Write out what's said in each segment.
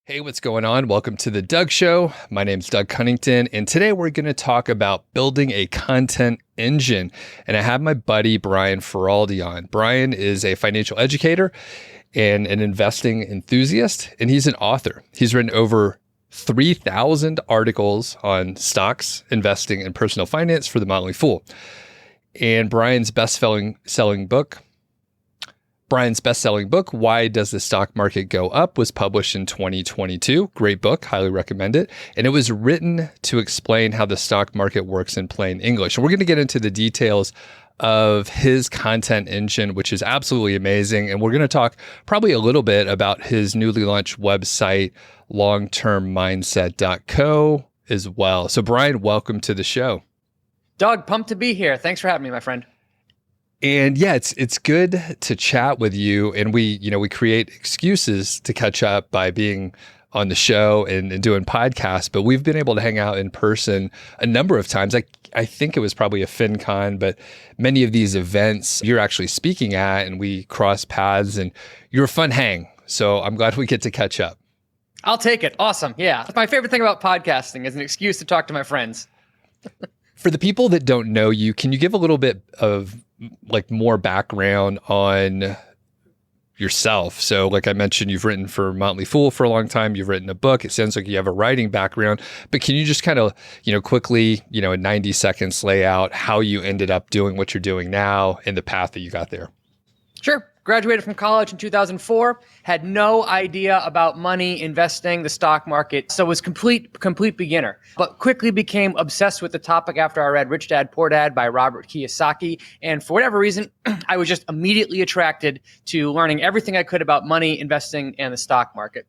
Hey, what's going on? Welcome to the Doug Show. My name's Doug Cunnington, and today we're going to talk about building a content engine. And I have my buddy Brian Feroldi on. Brian is a financial educator and an investing enthusiast, and he's an author. He's written over 3,000 articles on stocks, investing, and personal finance for the Motley Fool. And Brian's best-selling book, Why Does the Stock Market Go Up, was published in 2022. Great book, highly recommend it. And it was written to explain how the stock market works in plain English. And we're going to get into the details of his content engine, which is absolutely amazing. And we're going to talk probably a little bit about his newly launched website, longtermmindset.co as well. So Brian, welcome to the show. Doug, pumped to be here. Thanks for having me, my friend. And yeah, it's good to chat with you. And we create excuses to catch up by being on the show and doing podcasts, but we've been able to hang out in person a number of times. I think it was probably a FinCon, but many of these events you're actually speaking at, and we cross paths, and you're a fun hang. So I'm glad we get to catch up. I'll take it. Awesome. Yeah. My favorite thing about podcasting is an excuse to talk to my friends. For the people that don't know you, can you give a little bit of more background on yourself? So like I mentioned, you've written for Motley Fool for a long time. You've written a book. It sounds like you have a writing background, but can you just kind of, quickly, in 90 seconds, lay out how you ended up doing what you're doing now and the path that you got there? Sure. Graduated from college in 2004, had no idea about money, investing, the stock market. So was complete beginner, but quickly became obsessed with the topic after I read Rich Dad, Poor Dad by Robert Kiyosaki. And for whatever reason, I was just immediately attracted to learning everything I could about money, investing, and the stock market.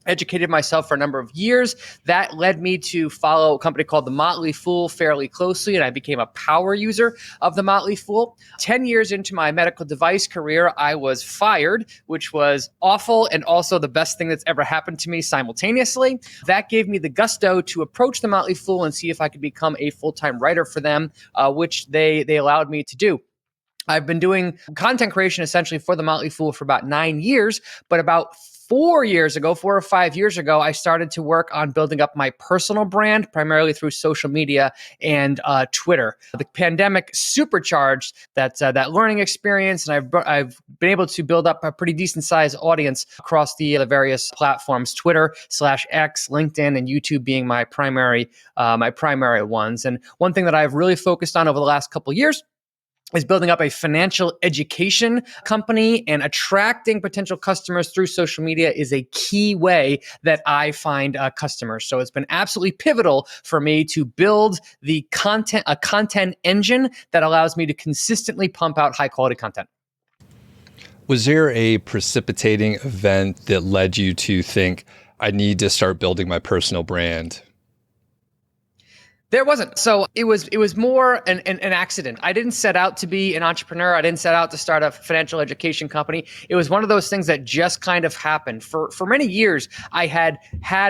Educated myself for a number of years. That led me to follow a company called the Motley Fool fairly closely, and I became a power user of the Motley Fool. 10 years into my medical device career, I was fired, which was awful and also the best thing that's ever happened to me simultaneously. That gave me the gusto to approach the Motley Fool and see if I could become a full-time writer for them, which they allowed me to do. I've been doing content creation essentially for the Motley Fool for about 9 years, but about 4 or 5 years ago, I started to work on building up my personal brand, primarily through social media and Twitter. The pandemic supercharged that learning experience, and I've been able to build up a pretty decent sized audience across the various platforms: Twitter /X, LinkedIn, and YouTube being my primary ones. And one thing that I've really focused on over the last couple of years is building up a financial education company, and attracting potential customers through social media is a key way that I find customers. So it's been absolutely pivotal for me to build a content engine that allows me to consistently pump out high quality content. Was there a precipitating event that led you to think, I need to start building my personal brand? There wasn't. So it was more an accident. I didn't set out to be an entrepreneur. I didn't set out to start a financial education company. It was one of those things that just kind of happened. For many years, I had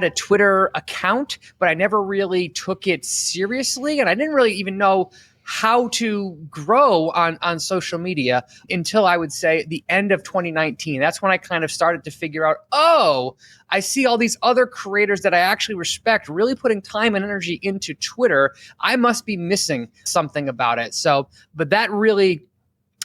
a Twitter account, but I never really took it seriously. And I didn't really even know how to grow on social media until I would say the end of 2019. That's when I kind of started to figure out, I see all these other creators that I actually respect really putting time and energy into Twitter. I must be missing something about it. But that really,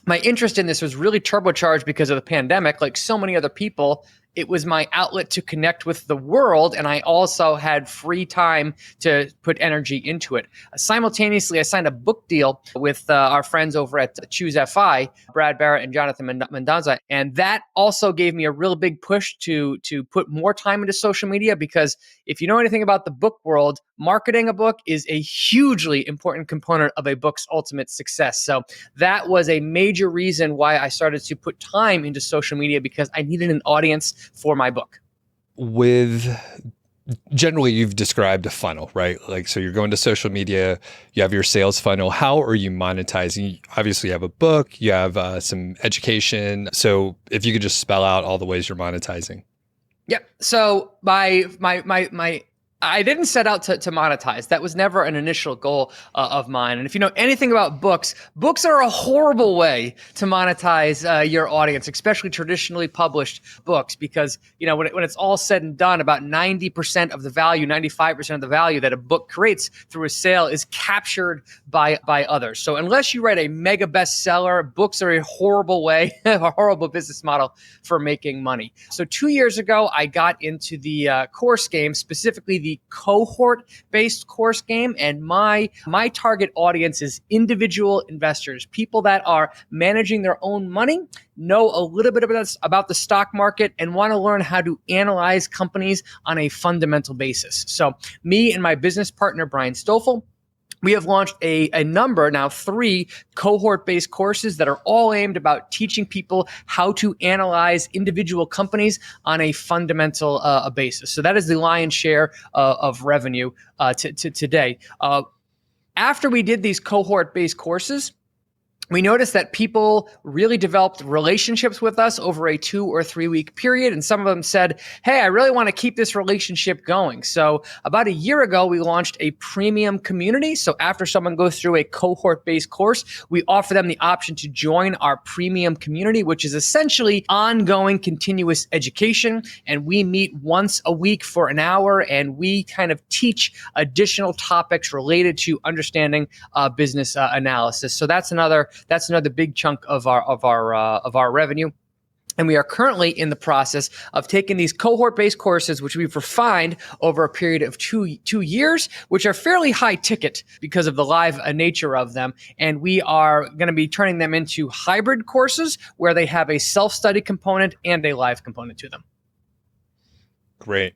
my interest in this was really turbocharged because of the pandemic. Like so many other people, it was my outlet to connect with the world, and I also had free time to put energy into it. Simultaneously, I signed a book deal with our friends over at Choose FI, Brad Barrett and Jonathan Mendoza, and that also gave me a real big push to put more time into social media, because if you know anything about the book world, marketing a book is a hugely important component of a book's ultimate success. So that was a major reason why I started to put time into social media, because I needed an audience for my book. Generally, you've described a funnel, right? So you're going to social media, you have your sales funnel. How are you monetizing? Obviously, you have a book, you have some education. So if you could just spell out all the ways you're monetizing. Yeah. So my I didn't set out to monetize. That was never an initial goal of mine. And if you know anything about books, books are a horrible way to monetize your audience, especially traditionally published books, because when it's all said and done, about 90% of the value, 95% of the value that a book creates through a sale is captured by others. So unless you write a mega bestseller, books are a horrible way, a horrible business model for making money. So 2 years ago, I got into the course game, specifically the cohort-based course game. And my target audience is individual investors, people that are managing their own money, know a little bit about the stock market, and want to learn how to analyze companies on a fundamental basis. So me and my business partner, Brian Stoffel, we have launched a number, now 3 cohort-based courses that are all aimed about teaching people how to analyze individual companies on a fundamental basis. So that is the lion's share of revenue today. After we did these cohort-based courses, we noticed that people really developed relationships with us over a 2 or 3 week period. And some of them said, hey, I really want to keep this relationship going. So about a year ago, we launched a premium community. So after someone goes through a cohort-based course, we offer them the option to join our premium community, which is essentially ongoing continuous education. And we meet once a week for an hour, and we kind of teach additional topics related to understanding business analysis. So that's another big chunk of our revenue. And we are currently in the process of taking these cohort-based courses, which we've refined over a period of two years, which are fairly high ticket because of the live nature of them. And we are going to be turning them into hybrid courses where they have a self-study component and a live component to them. Great.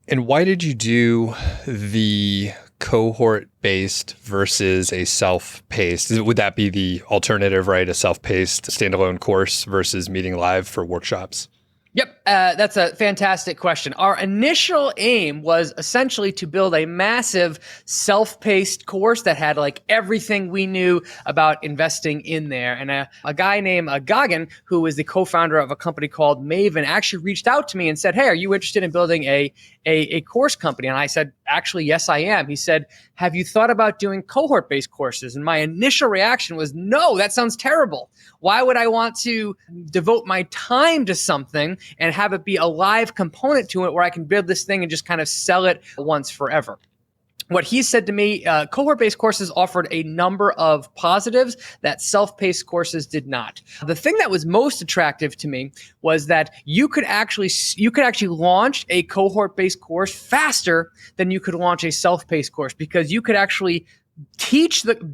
And why did you do the cohort-based versus a self-paced? Would that be the alternative, right? A self-paced standalone course versus meeting live for workshops? Yep, that's a fantastic question. Our initial aim was essentially to build a massive self-paced course that had like everything we knew about investing in there. And a guy named Gagan, who is the co-founder of a company called Maven, actually reached out to me and said, hey, are you interested in building a course company? And I said, actually, yes, I am. He said, have you thought about doing cohort-based courses? And my initial reaction was, no, that sounds terrible. Why would I want to devote my time to something and have it be a live component to it where I can build this thing and just kind of sell it once forever? What he said to me, cohort-based courses offered a number of positives that self-paced courses did not. The thing that was most attractive to me was that you could actually launch a cohort-based course faster than you could launch a self-paced course, because you could actually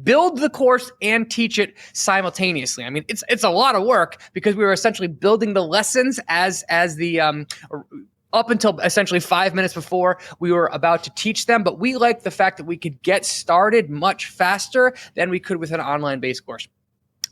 build the course and teach it simultaneously. I mean, it's a lot of work because we were essentially building the lessons as the up until essentially 5 minutes before we were about to teach them. But we liked the fact that we could get started much faster than we could with an online-based course.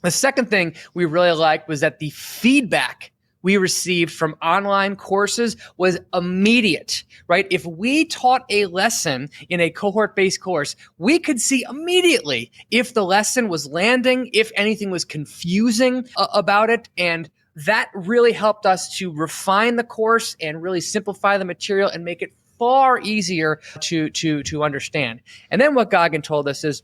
The second thing we really liked was that the feedback we received from online courses was immediate, right? If we taught a lesson in a cohort-based course, we could see immediately if the lesson was landing, if anything was confusing about it. And that really helped us to refine the course and really simplify the material and make it far easier to understand. And then what Gagan told us is,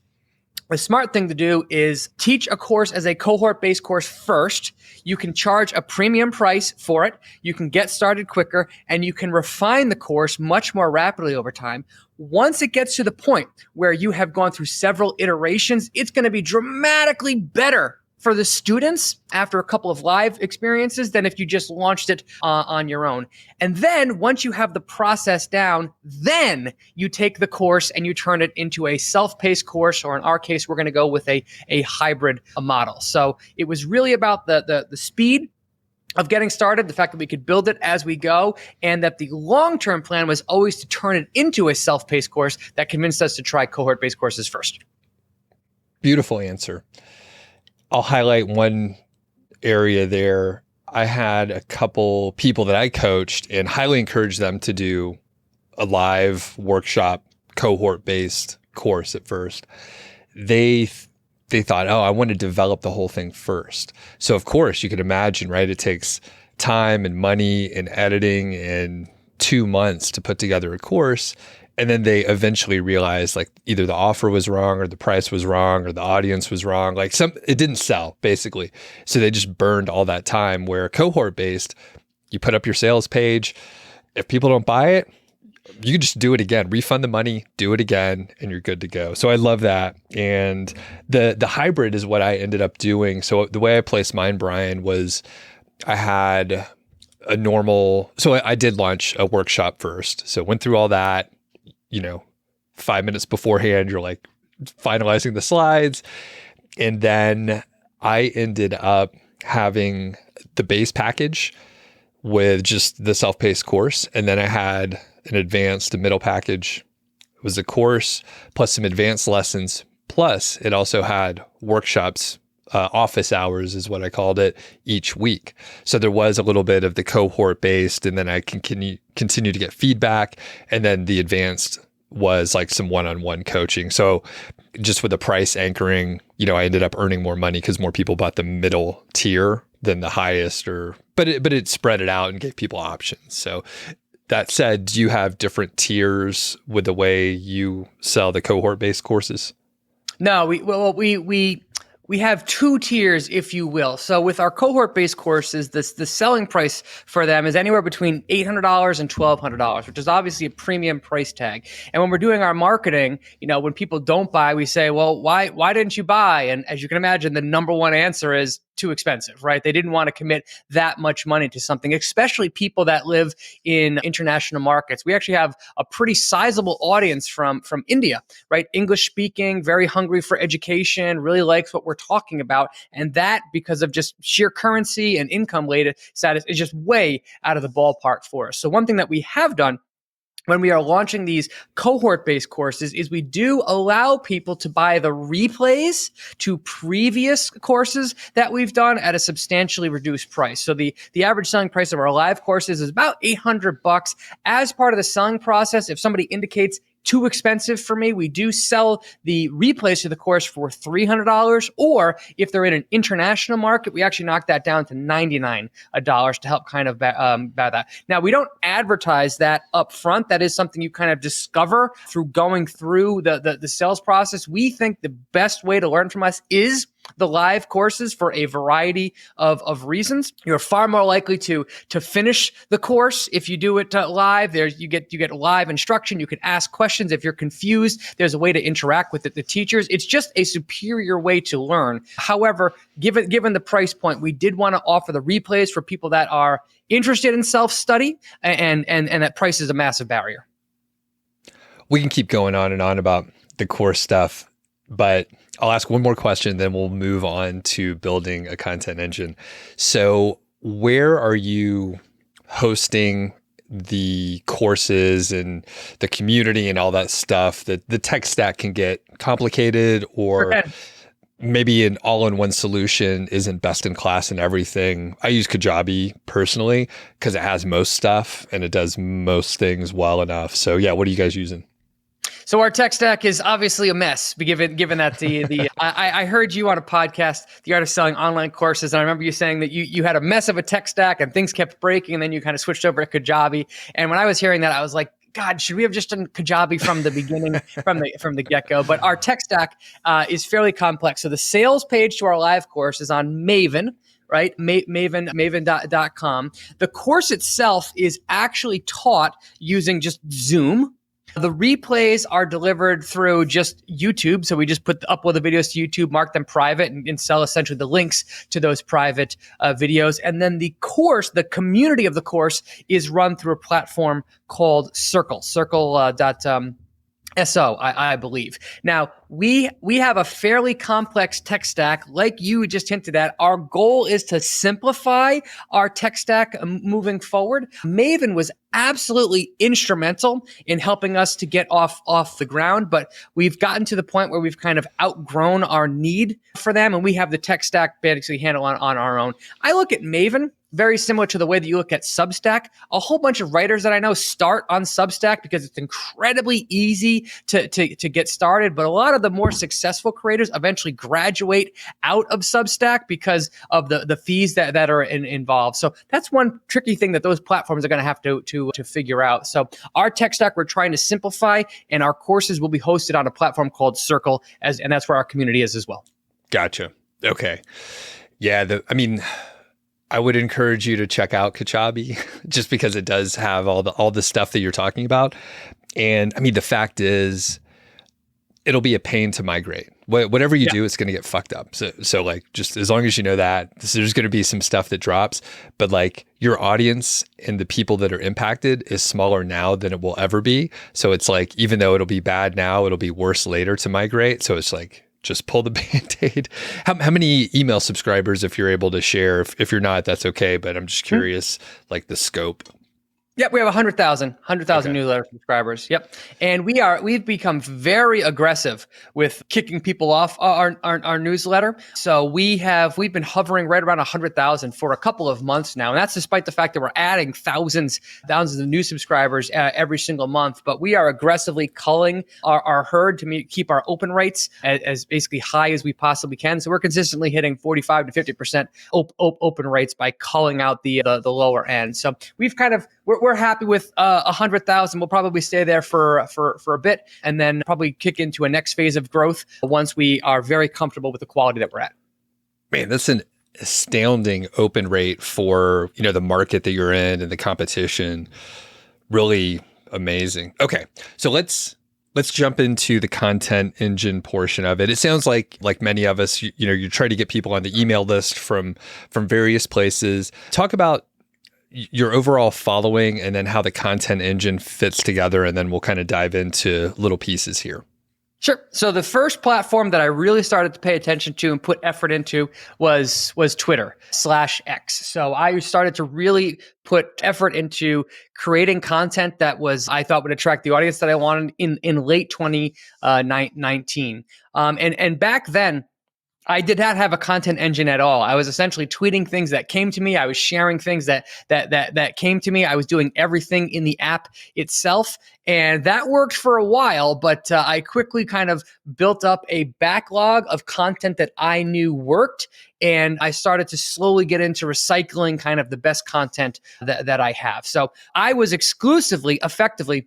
the smart thing to do is teach a course as a cohort-based course first. You can charge a premium price for it. You can get started quicker, and you can refine the course much more rapidly over time. Once it gets to the point where you have gone through several iterations, it's going to be dramatically better for the students after a couple of live experiences than if you just launched it on your own. And then once you have the process down, then you take the course and you turn it into a self-paced course, or in our case, we're going to go with a hybrid model. So it was really about the speed of getting started, the fact that we could build it as we go, and that the long-term plan was always to turn it into a self-paced course that convinced us to try cohort-based courses first. Beautiful answer. I'll highlight one area there. I had a couple people that I coached and highly encouraged them to do a live workshop cohort-based course at first. They thought, oh, I want to develop the whole thing first. So of course you could imagine, right? It takes time and money and editing and 2 months to put together a course. And then they eventually realized like either the offer was wrong or the price was wrong or the audience was wrong. Like it didn't sell basically. So they just burned all that time. Where cohort-based, you put up your sales page. If people don't buy it, you can just do it again, refund the money, do it again, and you're good to go. So I love that. And the hybrid is what I ended up doing. So the way I placed mine, Brian, was I had a normal, so I did launch a workshop first. So went through all that, 5 minutes beforehand, you're like finalizing the slides. And then I ended up having the base package with just the self-paced course. And then I had an advanced, a middle package. It was a course plus some advanced lessons. Plus it also had workshops, office hours is what I called it, each week. So there was a little bit of the cohort-based, and then I can continue to get feedback. And then the advanced was like some one-on-one coaching. So just with the price anchoring, I ended up earning more money because more people bought the middle tier than the highest, but it spread it out and gave people options. So that said, do you have different tiers with the way you sell the cohort-based courses? No, we have two tiers, if you will. So with our cohort-based courses, the selling price for them is anywhere between $800 and $1,200, which is obviously a premium price tag. And when we're doing our marketing, when people don't buy, we say, well, why didn't you buy? And as you can imagine, the number one answer is too expensive, right? They didn't want to commit that much money to something, especially people that live in international markets. We actually have a pretty sizable audience from India, right? English speaking, very hungry for education, really likes what we're talking about. And that, because of just sheer currency and income status, is just way out of the ballpark for us. So one thing that we have done when we are launching these cohort-based courses is we do allow people to buy the replays to previous courses that we've done at a substantially reduced price. So the average selling price of our live courses is about $800. As part of the selling process, if somebody indicates too expensive for me, we do sell the replays to the course for $300. Or if they're in an international market, we actually knock that down to $99 to help kind of bat that. Now, we don't advertise that up front. That is something you kind of discover through going through the sales process. We think the best way to learn from us is the live courses for a variety of reasons. You're far more likely to finish the course if you do it live. You get live instruction. You can ask questions if you're confused. There's a way to interact with the teachers. It's just a superior way to learn. However, given the price point, we did want to offer the replays for people that are interested in self-study, and that price is a massive barrier. We can keep going on and on about the course stuff, but I'll ask one more question, then we'll move on to building a content engine. So where are you hosting the courses and the community and all that stuff? That the tech stack can get complicated, or maybe an all-in-one solution isn't best in class in everything. I use Kajabi personally because it has most stuff and it does most things well enough. So yeah, what are you guys using? So our tech stack is obviously a mess, given that I heard you on a podcast, The Art of Selling Online Courses, and I remember you saying that you had a mess of a tech stack and things kept breaking, and then you kind of switched over to Kajabi. And when I was hearing that, I was like, God, should we have just done Kajabi from the beginning, from the get-go? But our tech stack is fairly complex. So the sales page to our live course is on Maven, right? Maven.com. The course itself is actually taught using just Zoom. The replays are delivered through just YouTube. So we just upload the videos to YouTube, mark them private, and sell essentially the links to those private videos. And then the course, the community of the course, is run through a platform called Circle, SO, I believe. Now, we have a fairly complex tech stack, like you just hinted at. Our goal is to simplify our tech stack moving forward. Maven was absolutely instrumental in helping us to get off the ground, but we've gotten to the point where we've kind of outgrown our need for them, and we have the tech stack basically handled on our own. I look at Maven very similar to the way that you look at Substack. A whole bunch of writers that I know start on Substack because it's incredibly easy to get started. But a lot of the more successful creators eventually graduate out of Substack because of the fees that are involved. So that's one tricky thing that those platforms are going to have to figure out. So our tech stack, we're trying to simplify, and our courses will be hosted on a platform called Circle, and that's where our community is as well. Gotcha. Okay. Yeah. I would encourage you to check out Kajabi just because it does have all the stuff that you're talking about. And I mean, the fact is, it'll be a pain to migrate. Whatever you do, it's going to get fucked up. So like, just as long as you know that, there's going to be some stuff that drops, but like your audience and the people that are impacted is smaller now than it will ever be. So it's like, even though it'll be bad now, it'll be worse later to migrate. So it's like, just pull the Band-Aid. How many email subscribers, if you're able to share? If you're not, that's okay. But I'm just curious, like the scope. Yep, we have 100,000 newsletter subscribers. Yep, and we've become very aggressive with kicking people off our newsletter. So we've been hovering right around 100,000 for a couple of months now, and that's despite the fact that we're adding thousands of new subscribers every single month. But we are aggressively culling our herd to keep our open rates as basically high as we possibly can. So we're consistently hitting 45 to 50% open rates by culling out the lower end. So we're happy with 100,000. We'll probably stay there for a bit, and then probably kick into a next phase of growth once we are very comfortable with the quality that we're at. Man, that's an astounding open rate for the market that you're in and the competition. Really amazing. Okay, so let's jump into the content engine portion of it. It sounds like many of us, you try to get people on the email list from various places. Talk about your overall following and then how the content engine fits together. And then we'll kind of dive into little pieces here. Sure. So the first platform that I really started to pay attention to and put effort into was Twitter/X. So I started to really put effort into creating content that I thought would attract the audience that I wanted in late 2019. And back then, I did not have a content engine at all. I was essentially tweeting things that came to me. I was sharing things that came to me. I was doing everything in the app itself. And that worked for a while, but I quickly kind of built up a backlog of content that I knew worked. And I started to slowly get into recycling kind of the best content that I have. So I was effectively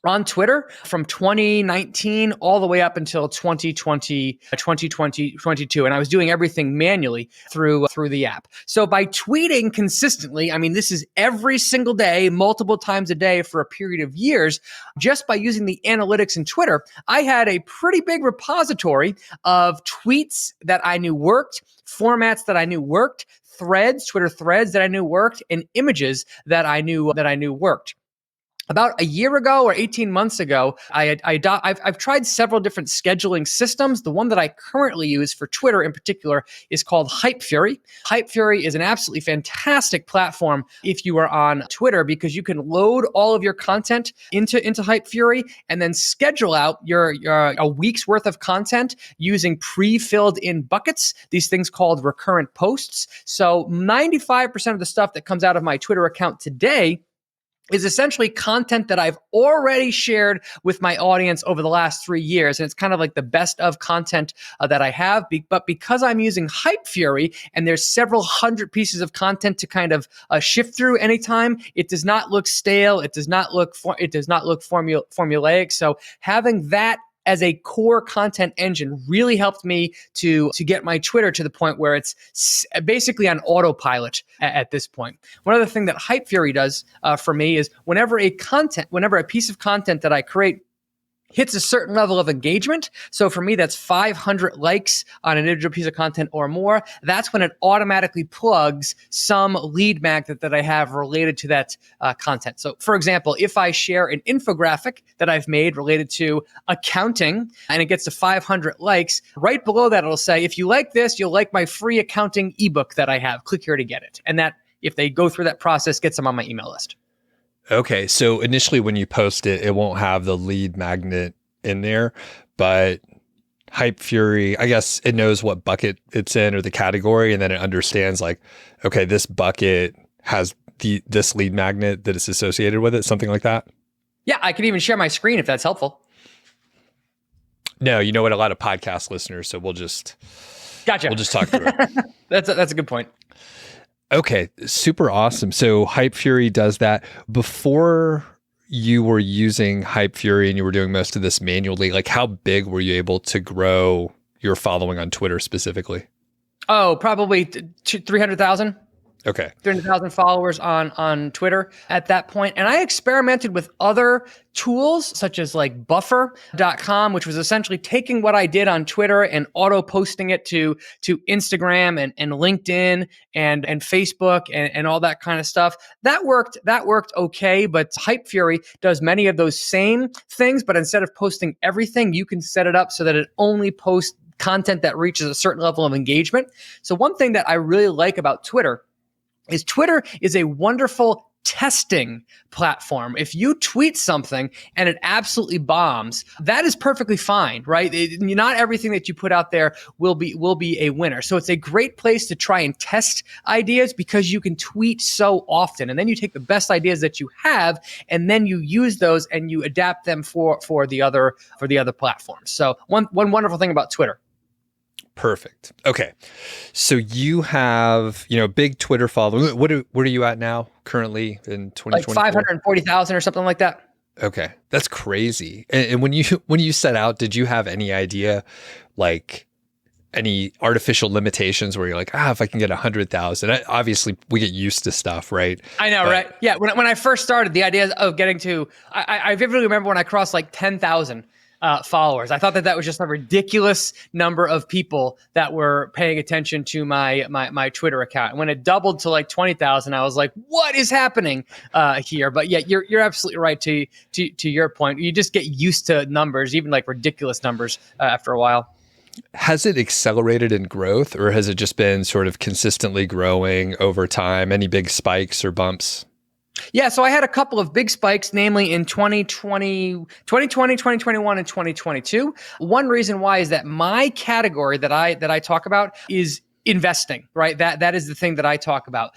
on Twitter from 2019 all the way up until 2022. And I was doing everything manually through the app. So by tweeting consistently, I mean, this is every single day, multiple times a day for a period of years, just by using the analytics in Twitter, I had a pretty big repository of tweets that I knew worked, formats that I knew worked, Twitter threads that I knew worked, and images that I knew worked. About a year ago or 18 months ago, I've tried several different scheduling systems. The one that I currently use for Twitter in particular is called Hypefury. Hypefury is an absolutely fantastic platform if you are on Twitter because you can load all of your content into Hypefury and then schedule out your a week's worth of content using pre-filled in buckets, these things called recurrent posts. So 95% of the stuff that comes out of my Twitter account today is essentially content that I've already shared with my audience over the last 3 years. And it's kind of like the best of content that I have. But because I'm using Hypefury and there's several hundred pieces of content to kind of shift through anytime, it does not look stale. It does not look formulaic. So having that as a core content engine really helped me to get my Twitter to the point where it's basically on autopilot at this point. One other thing that Hypefury does for me is whenever a piece of content that I create hits a certain level of engagement. So for me, that's 500 likes on an individual piece of content or more. That's when it automatically plugs some lead magnet that I have related to that content. So for example, if I share an infographic that I've made related to accounting and it gets to 500 likes, right below that, it'll say, if you like this, you'll like my free accounting ebook that I have. Click here to get it. And that, if they go through that process, gets them on my email list. Okay, so initially when you post it, it won't have the lead magnet in there, but Hypefury, I guess it knows what bucket it's in or the category, and then it understands like, okay, this bucket has this lead magnet that is associated with it, something like that. Yeah, I can even share my screen if that's helpful. No, you know what? A lot of podcast listeners, so we'll just talk through it. That's a good point. Okay, super awesome. So Hype Fury does that. Before you were using Hype Fury and you were doing most of this manually, like how big were you able to grow your following on Twitter specifically? Oh, probably 300,000. Okay. 300,000 followers on Twitter at that point. And I experimented with other tools such as like buffer.com, which was essentially taking what I did on Twitter and auto posting it to Instagram and LinkedIn and Facebook and all that kind of stuff. That worked okay, but Hype Fury does many of those same things, but instead of posting everything, you can set it up so that it only posts content that reaches a certain level of engagement. So one thing that I really like about Twitter is a wonderful testing platform. If you tweet something and it absolutely bombs, that is perfectly fine, right? Not everything that you put out there will be a winner. So it's a great place to try and test ideas because you can tweet so often, and then you take the best ideas that you have, and then you use those and you adapt them for the other platforms. So one wonderful thing about Twitter. Perfect. Okay. So you have, big Twitter following. What are you at now currently in 2024? Like 540,000 or something like that. Okay. That's crazy. And when you set out, did you have any idea, like any artificial limitations where you're like, if I can get 100,000, obviously we get used to stuff, right? I know, right? Yeah. When I first started, the idea of getting to, I vividly remember when I crossed like 10,000 followers. I thought that was just a ridiculous number of people that were paying attention to my Twitter account. And when it doubled to like 20,000, I was like, what is happening here? But yeah, you're absolutely right to your point. You just get used to numbers, even like ridiculous numbers after a while. Has it accelerated in growth, or has it just been sort of consistently growing over time? Any big spikes or bumps? Yeah, so I had a couple of big spikes, namely in 2020, 2021, and 2022. One reason why is that my category that I talk about is investing, right? That is the thing that I talk about.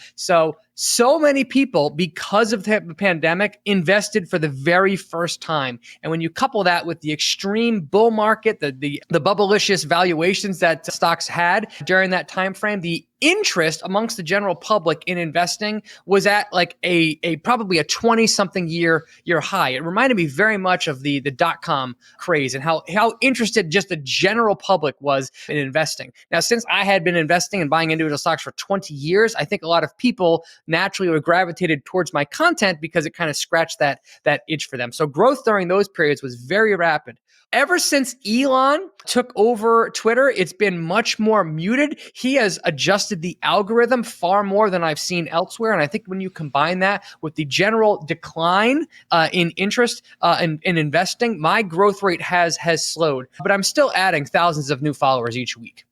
So many people, because of the pandemic, invested for the very first time. And when you couple that with the extreme bull market, the bubblicious valuations that stocks had during that time frame, the interest amongst the general public in investing was at like a probably a 20-something year high. It reminded me very much of the .com craze and how interested just the general public was in investing. Now, since I had been investing and buying individual stocks for 20 years, I think a lot of people naturally were gravitated towards my content because it kind of scratched that itch for them. So growth during those periods was very rapid. Ever since Elon took over Twitter, it's been much more muted. He has adjusted the algorithm far more than I've seen elsewhere. And I think when you combine that with the general decline in interest in investing, my growth rate has slowed. But I'm still adding thousands of new followers each week.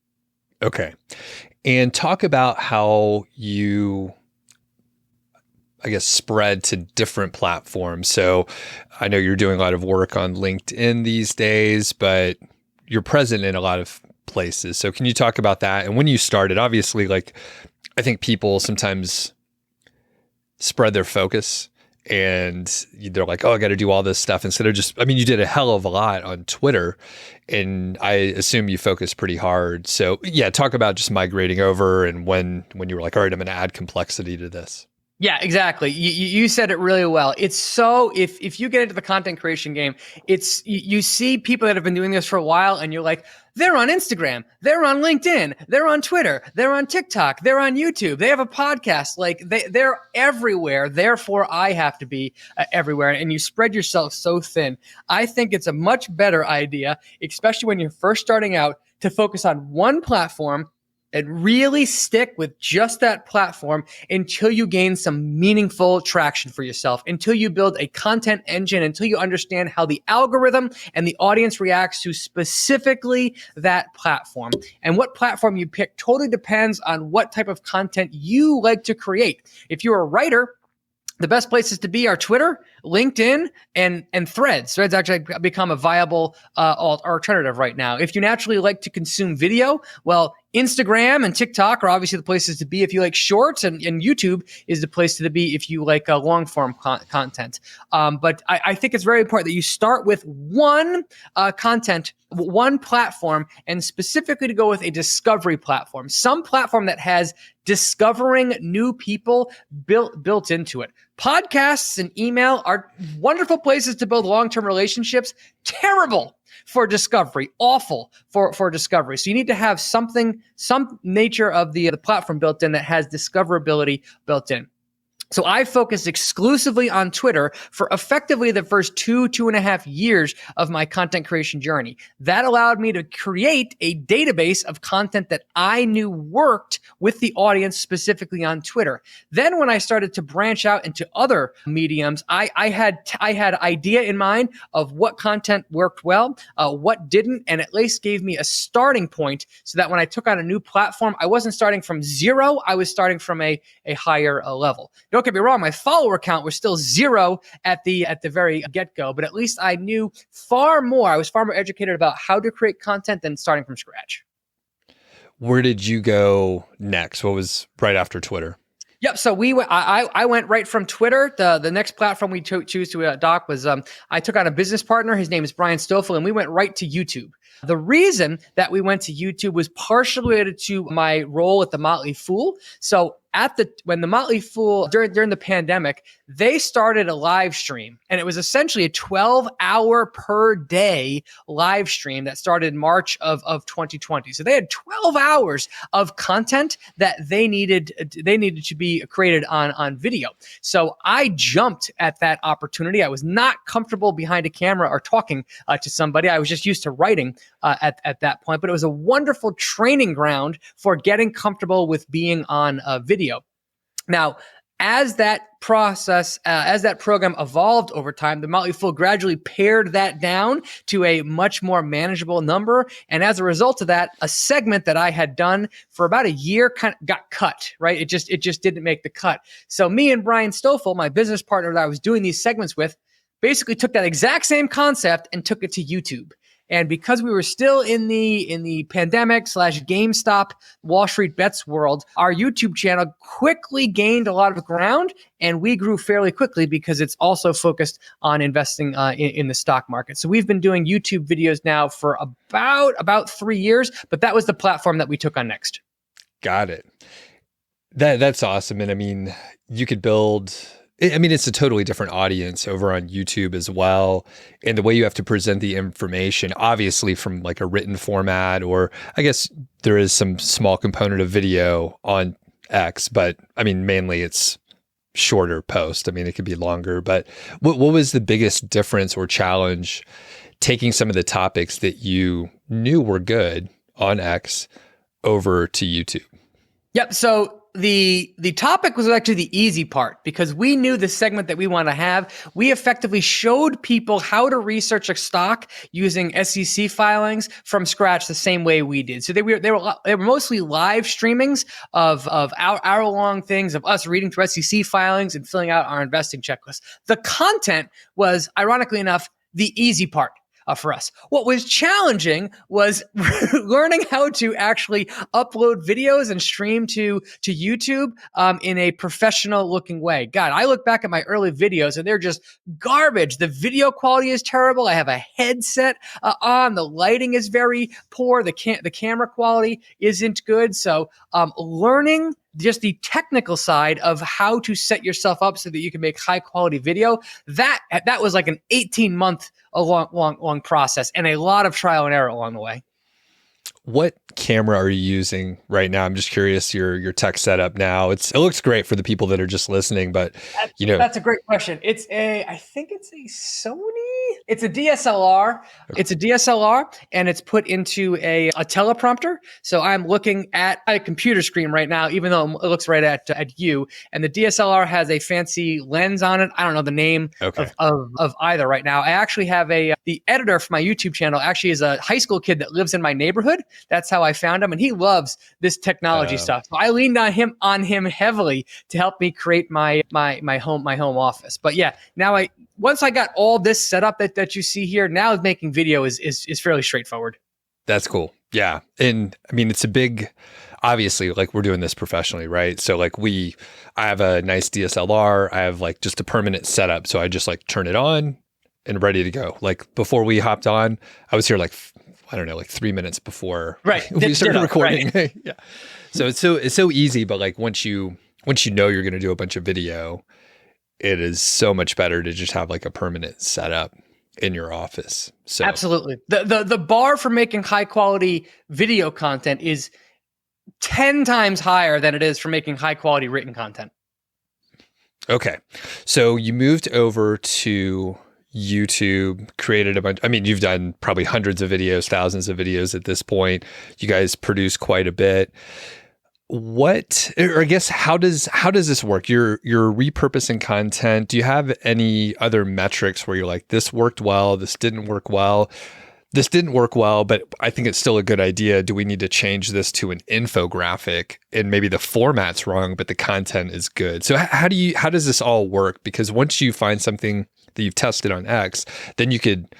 Okay. And talk about how you, I guess, spread to different platforms. So I know you're doing a lot of work on LinkedIn these days, but you're present in a lot of places. So can you talk about that? And when you started, obviously, like, I think people sometimes spread their focus and they're like, I got to do all this stuff instead of just, you did a hell of a lot on Twitter, and I assume you focus pretty hard. So yeah, talk about just migrating over and when you were like, all right, I'm going to add complexity to this. Yeah, exactly. You said it really well. It's so, if you get into the content creation game, it's, you see people that have been doing this for a while and you're like, they're on Instagram, they're on LinkedIn, they're on Twitter, they're on TikTok, they're on YouTube, they have a podcast, like they're everywhere. Therefore, I have to be everywhere. And you spread yourself so thin. I think it's a much better idea, especially when you're first starting out, to focus on one platform and really stick with just that platform until you gain some meaningful traction for yourself, until you build a content engine, until you understand how the algorithm and the audience reacts to specifically that platform. And what platform you pick totally depends on what type of content you like to create. If you're a writer, the best places to be are Twitter, LinkedIn, and Threads. Threads actually become a viable alternative right now. If you naturally like to consume video, well, Instagram and TikTok are obviously the places to be if you like shorts, and YouTube is the place to be if you like long form content. But I think it's very important that you start with one one platform, and specifically to go with a discovery platform, some platform that has discovering new people built into it. Podcasts and email are wonderful places to build long-term relationships. Terrible for discovery, awful for discovery. So you need to have some nature of the platform built in that has discoverability built in. So I focused exclusively on Twitter for effectively the first 2.5 years of my content creation journey. That allowed me to create a database of content that I knew worked with the audience specifically on Twitter. Then when I started to branch out into other mediums, I had idea in mind of what content worked well, what didn't, and at least gave me a starting point so that when I took on a new platform, I wasn't starting from zero, I was starting from a higher level. Don't get me wrong, my follower count was still zero at the very get-go, but at least I knew far more. I was far more educated about how to create content than starting from scratch. Where did you go next? What was right after Twitter? Yep. So I went right from Twitter. The next platform we choose to adopt was I took on a business partner. His name is Brian Feroldi, and we went right to YouTube. The reason that we went to YouTube was partially related to my role at the Motley Fool. So when the Motley Fool during the pandemic, they started a live stream, and it was essentially a 12-hour per day live stream that started in March of 2020. So they had 12 hours of content that they needed to be created on video. So I jumped at that opportunity. I was not comfortable behind a camera or talking to somebody. I was just used to writing at that point, but it was a wonderful training ground for getting comfortable with being on video. Now, as that program evolved over time, the Motley Fool gradually pared that down to a much more manageable number. And as a result of that, a segment that I had done for about a year kind of got cut, right? It just didn't make the cut. So me and Brian Feroldi, my business partner that I was doing these segments with, basically took that exact same concept and took it to YouTube. And because we were still in the pandemic / GameStop Wall Street bets world, our YouTube channel quickly gained a lot of ground, and we grew fairly quickly because it's also focused on investing in the stock market. So we've been doing YouTube videos now for about 3 years, but that was the platform that we took on next. Got it. That's awesome. And I mean, you could build... I mean, it's a totally different audience over on YouTube as well. And the way you have to present the information, obviously from like a written format, or I guess there is some small component of video on X, but I mean, mainly it's shorter post. I mean, it could be longer, but what was the biggest difference or challenge taking some of the topics that you knew were good on X over to YouTube? Yep. So the topic was actually the easy part because we knew the segment that we want to have. We effectively showed people how to research a stock using SEC filings from scratch the same way we did. So they were mostly live streamings of hour-long things of us reading through SEC filings and filling out our investing checklist. The content was, ironically enough, the easy part. For us. What was challenging was learning how to actually upload videos and stream to YouTube in a professional looking way. God, I look back at my early videos and they're just garbage. The video quality is terrible. I have a headset on. The lighting is very poor. The camera quality isn't good. So learning just the technical side of how to set yourself up so that you can make high quality video, that was like an 18-month long process and a lot of trial and error along the way. What camera are you using right now? I'm just curious your tech setup now. It looks great for the people that are just listening, but that's a great question. I think it's a Sony. It's a DSLR. Okay. It's a DSLR and it's put into a teleprompter. So I'm looking at a computer screen right now, even though it looks right at you. And the DSLR has a fancy lens on it. I don't know the name of either right now. I actually have the editor for my YouTube channel actually is a high school kid that lives in my neighborhood. That's how I found him, and he loves this technology stuff. So I leaned on him heavily to help me create my home office. But yeah, now once I got all this set up that you see here, now making video is fairly straightforward. That's cool. Yeah. And I mean, it's a big, obviously, like we're doing this professionally, right? So like I have a nice DSLR. I have like just a permanent setup. So I just like turn it on and ready to go. Like before we hopped on, I was here like, I don't know, like 3 minutes before Right. we started recording. Right. Yeah. So it's so easy, but like once you know you're going to do a bunch of video, it is so much better to just have like a permanent setup in your office. So Absolutely. The bar for making high quality video content is 10 times higher than it is for making high quality written content. okay. So you moved over to YouTube, created a bunch. I mean, you've done probably hundreds of videos, thousands of videos at this point. You guys produce quite a bit. What, or I guess, how does this work? You're repurposing content. Do you have any other metrics where you're like, this worked well, this didn't work well? This didn't work well, but I think it's still a good idea. Do we need to change this to an infographic? And maybe the format's wrong, but the content is good. So how does this all work? Because once you find something that you've tested on X, then you could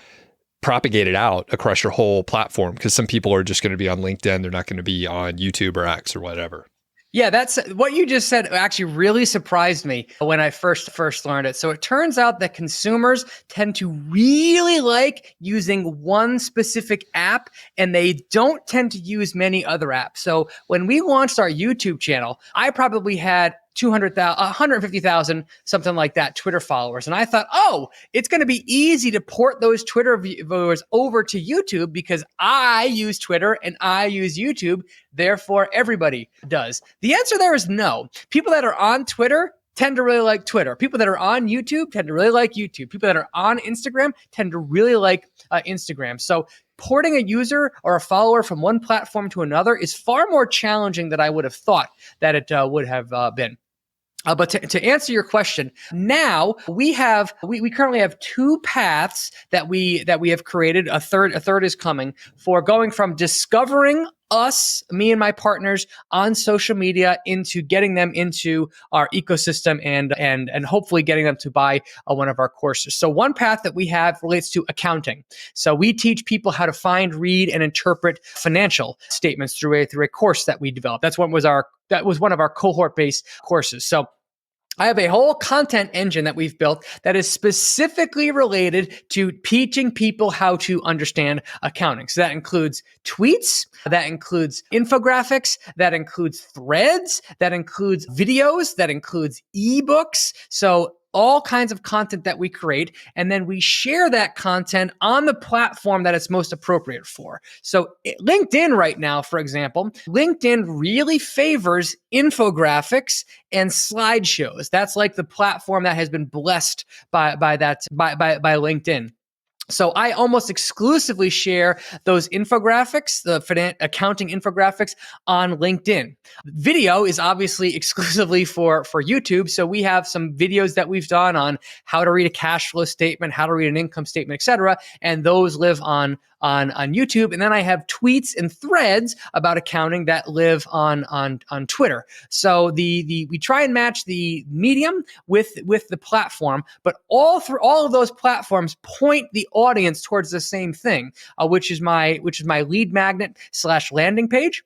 propagate it out across your whole platform, because some people are just going to be on LinkedIn. They're not going to be on YouTube or X or whatever. Yeah, that's what you just said actually really surprised me when I first learned it. So it turns out that consumers tend to really like using one specific app, and they don't tend to use many other apps. So when we launched our YouTube channel, I probably had 200,000, 150,000, something like that, Twitter followers. And I thought, oh, it's going to be easy to port those Twitter viewers over to YouTube because I use Twitter and I use YouTube. Therefore, everybody does. The answer there is no. People that are on Twitter tend to really like Twitter. People that are on YouTube tend to really like YouTube. People that are on Instagram tend to really like Instagram. So porting a user or a follower from one platform to another is far more challenging than I would have thought that it would have been. But to answer your question, now we currently have two paths that we have created. A third is coming, for going from discovering us, me and my partners on social media, into getting them into our ecosystem and hopefully getting them to buy one of our courses. So one path that we have relates to accounting. So we teach people how to find, read, and interpret financial statements through a course that we developed. That was one of our cohort-based courses. So I have a whole content engine that we've built that is specifically related to teaching people how to understand accounting. So that includes tweets, that includes infographics, that includes threads, that includes videos, that includes ebooks. So all kinds of content that we create, and then we share that content on the platform that it's most appropriate for. So LinkedIn right now, for example, LinkedIn really favors infographics and slideshows. That's like the platform that has been blessed by LinkedIn. So I almost exclusively share those infographics, the accounting infographics, on LinkedIn. Video is obviously exclusively for YouTube. So we have some videos that we've done on how to read a cash flow statement, how to read an income statement, etc. And those live on YouTube. And then I have tweets and threads about accounting that live on Twitter. So we try and match the medium with the platform, but all of those platforms point the audience towards the same thing, which is my lead magnet / landing page.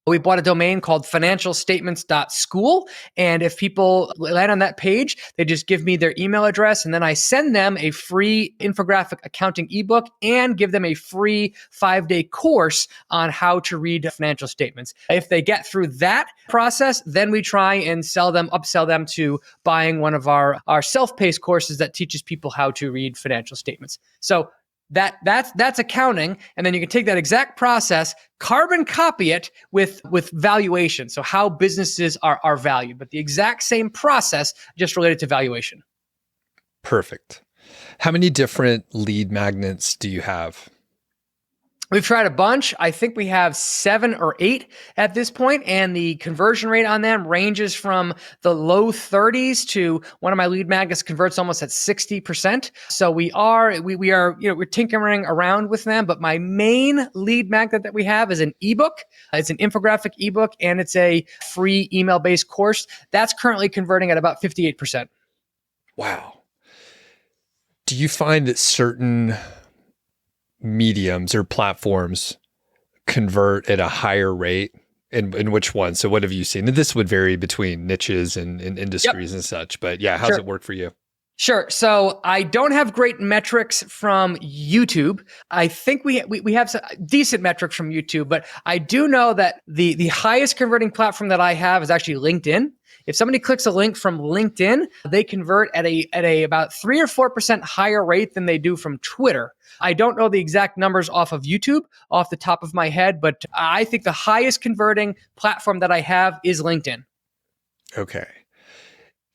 We bought a domain called financialstatements.school. And if people land on that page, they just give me their email address, and then I send them a free infographic accounting ebook and give them a free 5-day course on how to read financial statements. If they get through that process, then we try and upsell them to buying one of our self-paced courses that teaches people how to read financial statements. So that's accounting, and then you can take that exact process, carbon copy it with valuation. So how businesses are valued, but the exact same process, just related to valuation. Perfect. How many different lead magnets do you have? We've tried a bunch. I think we have 7 or 8 at this point, and the conversion rate on them ranges from the low 30s to one of my lead magnets converts almost at 60%. So we are we're tinkering around with them, but my main lead magnet that we have is an ebook. It's an infographic ebook, and it's a free email-based course that's currently converting at about 58%. Wow. Do you find that certain mediums or platforms convert at a higher rate? In which one? So what have you seen? And this would vary between niches and industries and such, but yeah, how's it work for you? Sure. So I don't have great metrics from YouTube. I think we have some decent metrics from YouTube, but I do know that the highest converting platform that I have is actually LinkedIn. If somebody clicks a link from LinkedIn, they convert at a about 3 or 4% higher rate than they do from Twitter. I don't know the exact numbers off of YouTube off the top of my head, but I think the highest converting platform that I have is LinkedIn. Okay.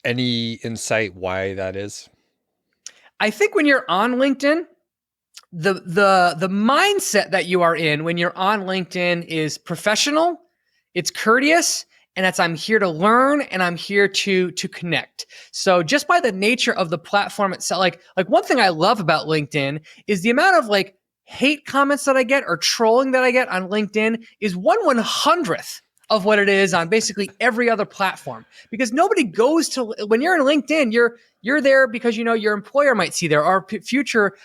Any insight why that is? I think when you're on LinkedIn, the mindset that you are in when you're on LinkedIn is professional, it's courteous, and that's I'm here to learn and I'm here to connect. So just by the nature of the platform itself, like one thing I love about LinkedIn is the amount of like hate comments that I get or trolling that I get on LinkedIn is 1/100th of what it is on basically every other platform, because nobody goes to, when you're in LinkedIn, you're there because your employer might see there, or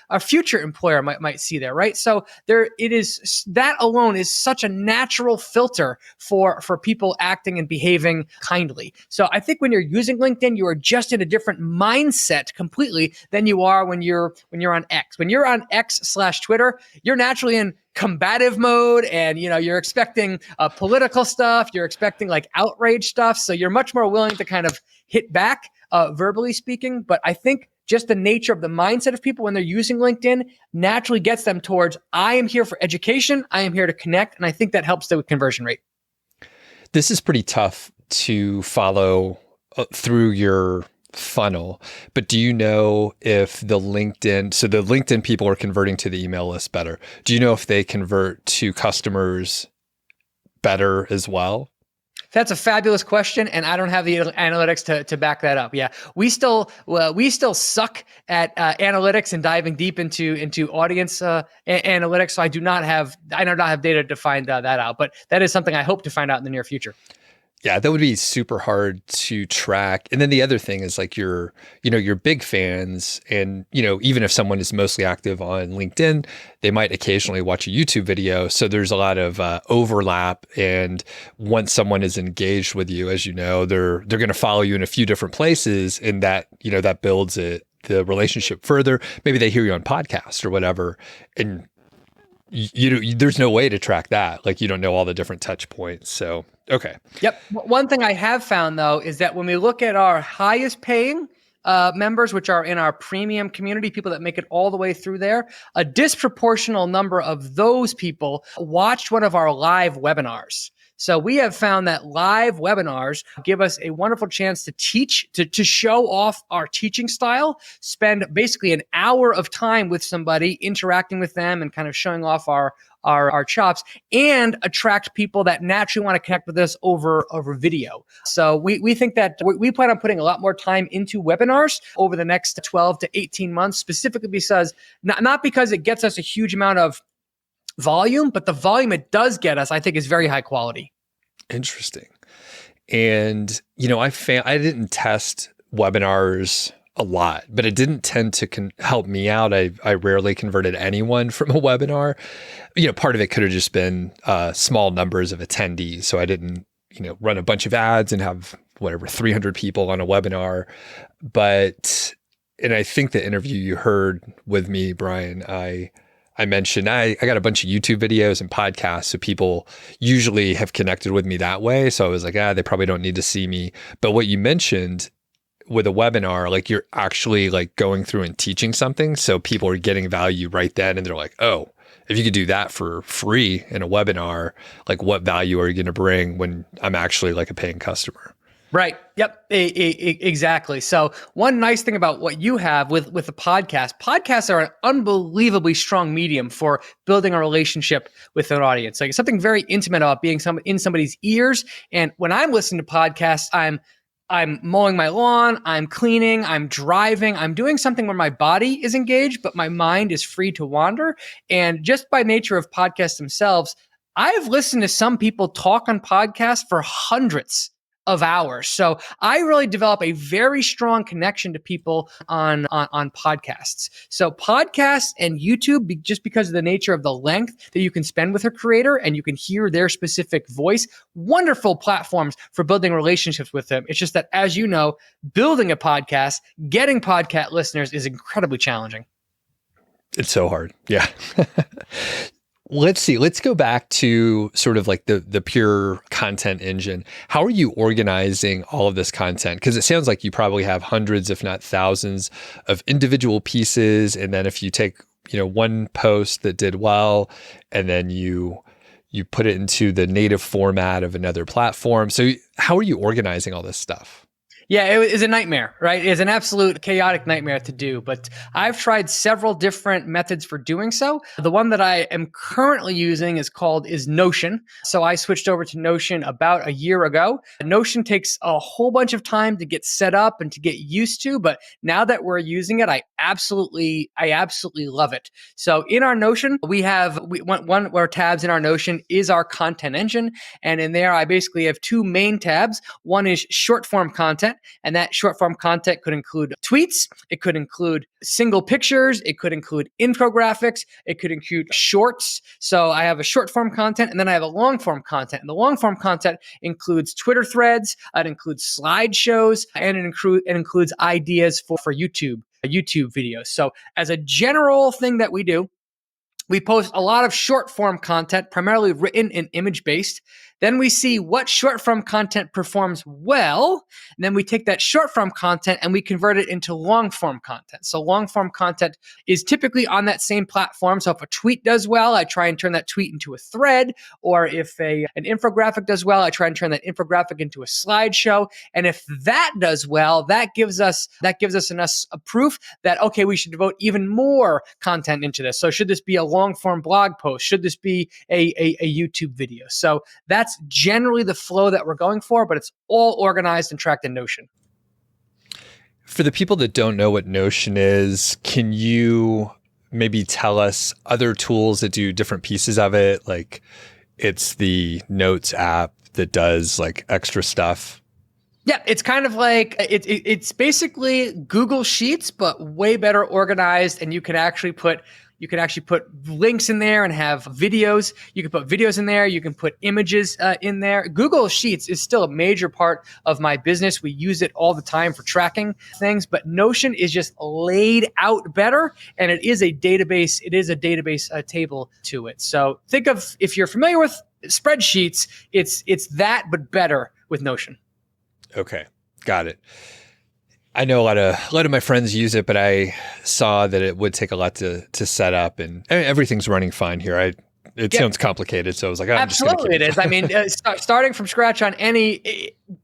a future employer might see there, right? So it is, that alone is such a natural filter for people acting and behaving kindly. So I think when you're using LinkedIn, you are just in a different mindset completely than you are when you're on X. When you're on X/Twitter, you're naturally in combative mode, and you're expecting political stuff, you're expecting like outrage stuff, so you're much more willing to kind of hit back, verbally speaking. But I think just the nature of the mindset of people when they're using LinkedIn naturally gets them towards, I am here for education, I am here to connect, and I think that helps the conversion rate. This is pretty tough to follow through your funnel, but do you know if the LinkedIn people are converting to the email list better? Do you know if they convert to customers better as well? That's a fabulous question, and I don't have the analytics to back that up. Yeah, we still suck at analytics and diving deep into audience analytics. So I do not have data to find that out, but that is something I hope to find out in the near future. Yeah, that would be super hard to track. And then the other thing is like your big fans, and even if someone is mostly active on LinkedIn, they might occasionally watch a YouTube video. So there's a lot of overlap. And once someone is engaged with you, as you know, they're going to follow you in a few different places, and that that builds the relationship further. Maybe they hear you on podcast or whatever, and there's no way to track that. Like, you don't know all the different touch points. So, okay. Yep. One thing I have found though, is that when we look at our highest paying members, which are in our premium community, people that make it all the way through there, a disproportional number of those people watched one of our live webinars. So we have found that live webinars give us a wonderful chance to teach, to show off our teaching style, spend basically an hour of time with somebody, interacting with them and kind of showing off our chops, and attract people that naturally want to connect with us over video. So we think that we plan on putting a lot more time into webinars over the next 12 to 18 months, specifically because not because it gets us a huge amount of volume, but the volume it does get us, I think, is very high quality. Interesting. And, I didn't test webinars a lot, but it didn't tend to help me out. I rarely converted anyone from a webinar. Part of it could have just been small numbers of attendees. So I didn't, run a bunch of ads and have 300 people on a webinar. But, and I think the interview you heard with me, Brian, I mentioned I got a bunch of YouTube videos and podcasts, so people usually have connected with me that way. So I was like, they probably don't need to see me. But what you mentioned with a webinar, like you're actually like going through and teaching something, so people are getting value right then, and they're like, oh, if you could do that for free in a webinar, like what value are you going to bring when I'm actually like a paying customer? Right. Yep. Exactly. So one nice thing about what you have with the podcasts are an unbelievably strong medium for building a relationship with an audience. Like, it's something very intimate about being in somebody's ears. And when I'm listening to podcasts, I'm mowing my lawn, I'm cleaning, I'm driving, I'm doing something where my body is engaged, but my mind is free to wander. And just by nature of podcasts themselves, I've listened to some people talk on podcasts for hundreds of hours. So I really develop a very strong connection to people on podcasts. So podcasts and YouTube, just because of the nature of the length that you can spend with a creator and you can hear their specific voice, wonderful platforms for building relationships with them. It's just that, as you know, building a podcast, getting podcast listeners is incredibly challenging. It's so hard. Yeah. Let's see. Let's go back to sort of like the pure content engine. How are you organizing all of this content? Because it sounds like you probably have hundreds, if not thousands, of individual pieces. And then if you take, one post that did well, and then you put it into the native format of another platform. So how are you organizing all this stuff? Yeah, it is a nightmare, right? It is an absolute chaotic nightmare to do, but I've tried several different methods for doing so. The one that I am currently using is Notion. So I switched over to Notion about a year ago. Notion takes a whole bunch of time to get set up and to get used to, but now that we're using it, I absolutely love it. So in our Notion, one of our tabs in our Notion is our content engine. And in there, I basically have two main tabs. One is short form content. And that short form content could include tweets. It could include single pictures. It could include infographics. It could include shorts. So I have a short form content, and then I have a long form content. And the long form content includes Twitter threads. It includes slideshows, and it includes ideas for YouTube videos. So as a general thing that we do, we post a lot of short form content, primarily written and image based. Then we see what short form content performs well. And then we take that short form content and we convert it into long form content. So long form content is typically on that same platform. So if a tweet does well, I try and turn that tweet into a thread. Or if an infographic does well, I try and turn that infographic into a slideshow. And if that does well, that gives us enough proof that, okay, we should devote even more content into this. So should this be a long form blog post? Should this be a YouTube video? So that's generally the flow that we're going for, but it's all organized and tracked in Notion. For the people that don't know what Notion is, can you maybe tell us other tools that do different pieces of it? Like it's the Notes app that does like extra stuff. Yeah, it's kind of like it's basically Google Sheets, but way better organized, and you can actually put links in there and have videos. You can put videos in there. You can put images in there. Google Sheets is still a major part of my business. We use it all the time for tracking things, but Notion is just laid out better, and it is a database. It is a database table to it. So think of, if you're familiar with spreadsheets, it's that, but better with Notion. Okay, got it. I know a lot of my friends use it, but I saw that it would take a lot to set up, and everything's running fine here. It sounds complicated, so I was like, absolutely, it is. I mean, starting from scratch on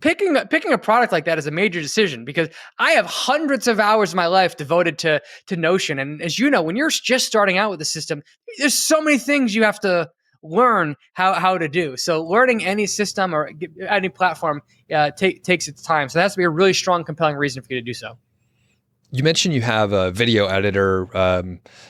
picking a product like that is a major decision, because I have hundreds of hours of my life devoted to Notion, and as you know, when you're just starting out with the system, there's so many things you have to learn how to do. So learning any system or any platform takes its time. So that has to be a really strong, compelling reason for you to do so. You mentioned you have a video editor,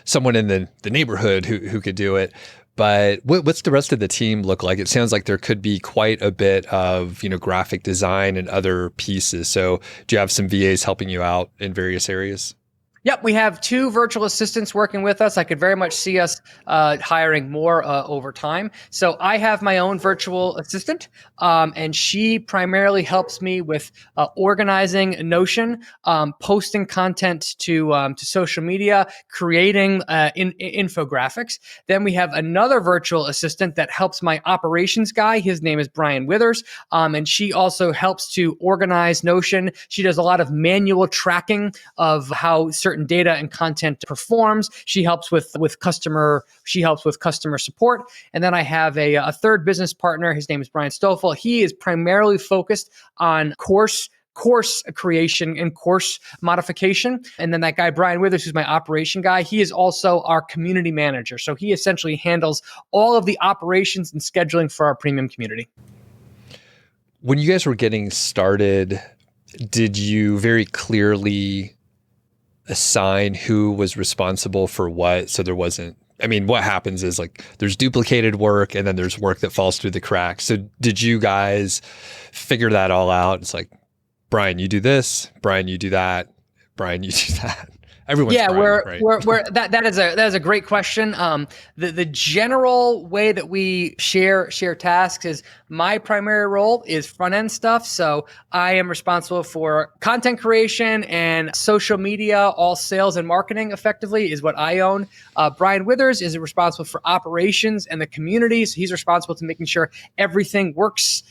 someone in the neighborhood who could do it. But what's the rest of the team look like? It sounds like there could be quite a bit of graphic design and other pieces. So do you have some VAs helping you out in various areas? Yep, we have 2 virtual assistants working with us. I could very much see us hiring more over time. So I have my own virtual assistant, and she primarily helps me with organizing Notion, posting content to social media, creating infographics. Then we have another virtual assistant that helps my operations guy. His name is Brian Withers, and she also helps to organize Notion. She does a lot of manual tracking of how certain data and content performs. She helps with customer support. And then I have a third business partner. His name is Brian Stoffel. He is primarily focused on course creation and course modification. And then that guy, Brian Withers, who's my operation guy, he is also our community manager. So he essentially handles all of the operations and scheduling for our premium community. When you guys were getting started, did you very clearly assign who was responsible for what, so there wasn't I mean, what happens is like there's duplicated work and then there's work that falls through the cracks. So did you guys figure that all out? It's like, Brian, you do this. Brian, you do that. Brian, you do that. Everyone's Brian, right? That is a great question. The general way that we share tasks is my primary role is front end stuff. So I am responsible for content creation and social media, all sales and marketing effectively is what I own. Brian Withers is responsible for operations and the community. So he's responsible to making sure everything works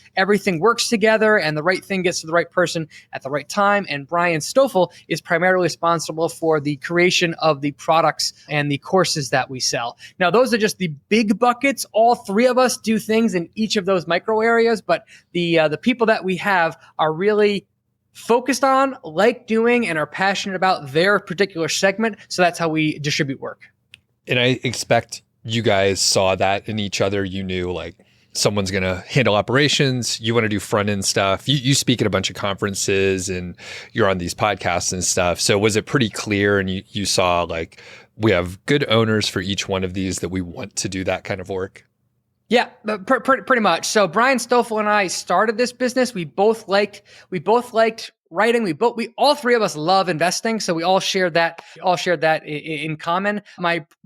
together and the right thing gets to the right person at the right time. And Brian Stoffel is primarily responsible for the creation of the products and the courses that we sell. Now, those are just the big buckets. All three of us do things in each of those micro areas, but the people that we have are really focused on, like doing, and are passionate about their particular segment. So that's how we distribute work. And I expect you guys saw that in each other. You knew like someone's going to handle operations. You want to do front end stuff. You speak at a bunch of conferences and you're on these podcasts and stuff. So was it pretty clear and you saw like we have good owners for each one of these that we want to do that kind of work? Yeah, pretty much. So Brian Stoffel and I started this business. We both liked writing. We all three of us love investing, so we all shared that in common.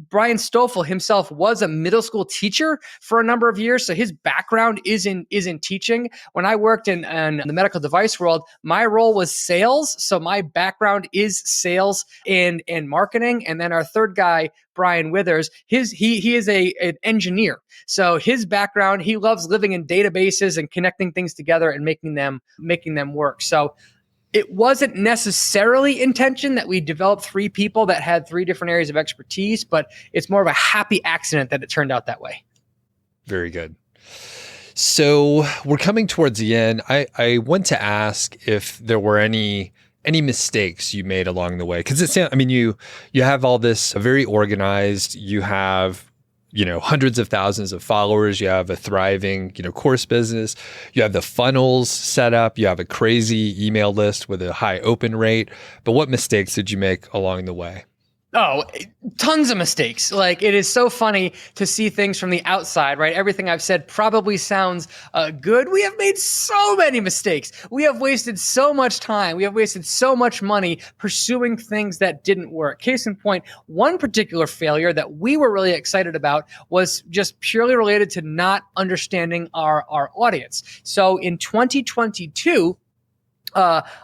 Brian Stoffel himself was a middle school teacher for a number of years, so his background is in teaching. When I worked in the medical device world, my role was sales, so my background is sales and marketing. And then our third guy, Brian Withers, he is an engineer. So his background, he loves living in databases and connecting things together and making them work. So it wasn't necessarily intention that we developed three people that had three different areas of expertise, but it's more of a happy accident that it turned out that way. Very good. So we're coming towards the end. I want to ask if there were any mistakes you made along the way, because you have all this very organized. You have hundreds of thousands of followers. You have a thriving course business. You have the funnels set up. You have a crazy email list with a high open rate. But what mistakes did you make along the way? Oh, tons of mistakes. Like, it is so funny to see things from the outside, right? Everything I've said probably sounds good. We have made so many mistakes. We have wasted so much time. We have wasted so much money pursuing things that didn't work. Case in point, one particular failure that we were really excited about was just purely related to not understanding our audience. So in 2022,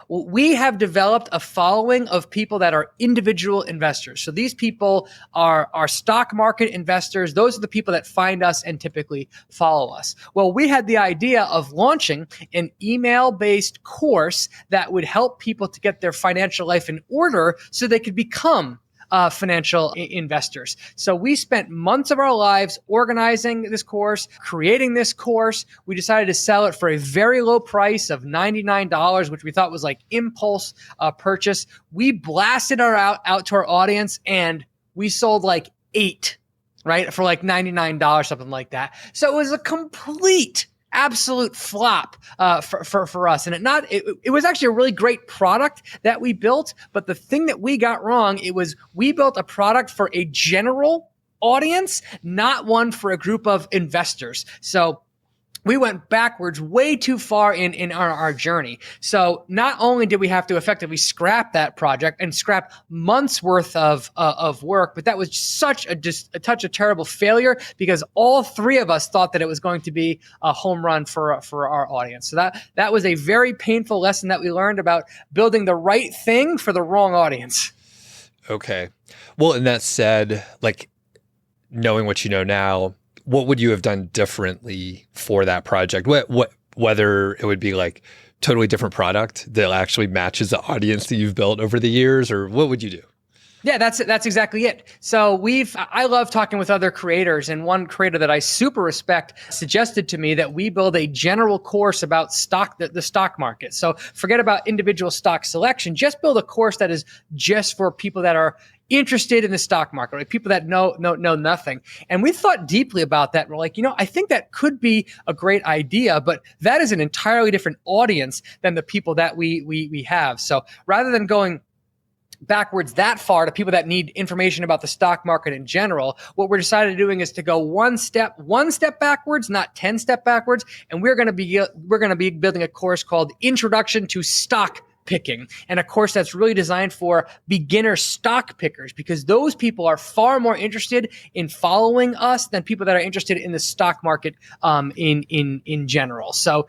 we have developed a following of people that are individual investors. So these people are stock market investors. Those are the people that find us and typically follow us. Well, we had the idea of launching an email-based course that would help people to get their financial life in order so they could become financial investors. So we spent months of our lives organizing this course, creating this course. We decided to sell it for a very low price of $99, which we thought was like impulse purchase. We blasted out to our audience and we sold like 8, right? For like $99, something like that. So it was a complete absolute flop for us. And it was actually a really great product that we built. But the thing that we got wrong, we built a product for a general audience, not one for a group of investors. So we went backwards way too far in our journey. So not only did we have to effectively scrap that project and scrap months worth of work, but that was such a terrible failure because all three of us thought that it was going to be a home run for our audience. So that was a very painful lesson that we learned about building the right thing for the wrong audience. Okay. Well, and that said, like, knowing what you know now, what would you have done differently for that project? Whether it would be like totally different product that actually matches the audience that you've built over the years, or what would you do? Yeah, that's exactly it. So I love talking with other creators, and one creator that I super respect suggested to me that we build a general course about the stock market. So forget about individual stock selection, just build a course that is just for people that are interested in the stock market, right? People that know nothing. And we thought deeply about that. We're like, I think that could be a great idea, but that is an entirely different audience than the people that we have. So rather than going backwards that far to people that need information about the stock market in general. What we're decided doing is to go one step backwards, not 10 step backwards. And we're going to be building a course called Introduction to Stock Picking, and a course that's really designed for beginner stock pickers, because those people are far more interested in following us than people that are interested in the stock market in general. So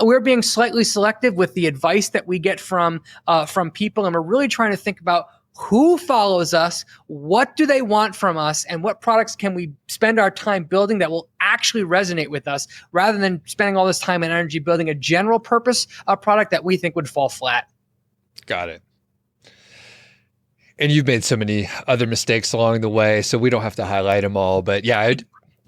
we're being slightly selective with the advice that we get from people, and we're really trying to think about who follows us, what do they want from us, and what products can we spend our time building that will actually resonate with us, rather than spending all this time and energy building a general purpose product that we think would fall flat. Got it. And you've made so many other mistakes along the way, so we don't have to highlight them all. But yeah,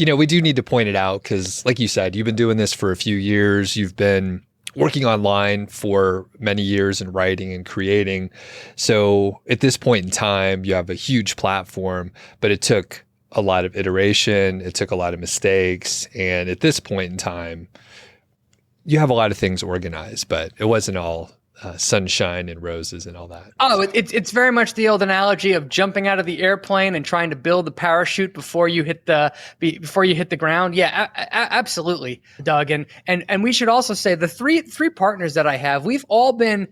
we do need to point it out because, like you said, you've been doing this for a few years. You've been working online for many years and writing and creating. So at this point in time, you have a huge platform, but it took a lot of iteration. It took a lot of mistakes. And at this point in time, you have a lot of things organized, but it wasn't all sunshine and roses and all that. Oh, it's very much the old analogy of jumping out of the airplane and trying to build the parachute before you hit the ground. Yeah, absolutely, Doug. And we should also say the three partners that I have, we've all been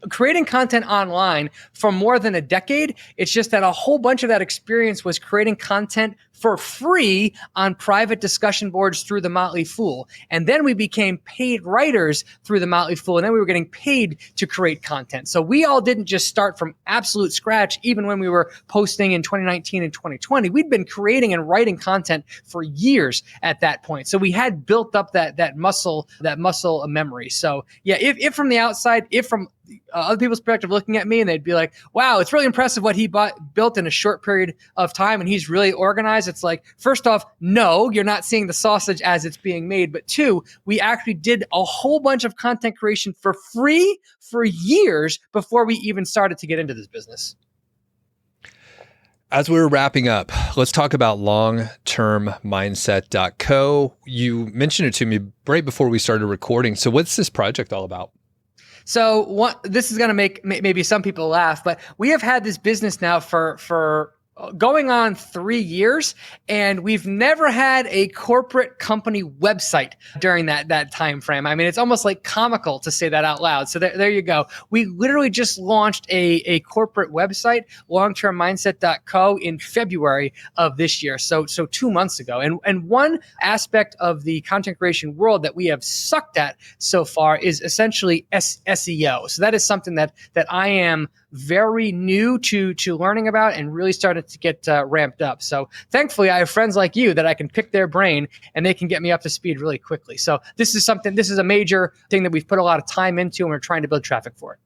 creating content online for more than a decade. It's just that a whole bunch of that experience was creating content for free on private discussion boards through the Motley Fool. And then we became paid writers through the Motley Fool. And then we were getting paid to create content. So we all didn't just start from absolute scratch. Even when we were posting in 2019 and 2020, we'd been creating and writing content for years at that point. So we had built up that muscle memory. So yeah, if from the outside, if from other people's perspective looking at me, and they'd be like, wow, it's really impressive what he built in a short period of time, and he's really organized. It's like, first off, no, you're not seeing the sausage as it's being made. But two, we actually did a whole bunch of content creation for free for years before we even started to get into this business. As we're wrapping up, let's talk about longtermmindset.co. You mentioned it to me right before we started recording. So what's this project all about? So this is going to make maybe some people laugh, but we have had this business now for going on 3 years, and we've never had a corporate company website during that time frame. I mean, it's almost like comical to say that out loud. So there you go. We literally just launched a corporate website, longtermmindset.co, in February of this year. So 2 months ago. And one aspect of the content creation world that we have sucked at so far is essentially SEO. So that is something that I am very new to learning about and really started to get ramped up. So thankfully, I have friends like you that I can pick their brain and they can get me up to speed really quickly. So this is a major thing that we've put a lot of time into, and we're trying to build traffic for it.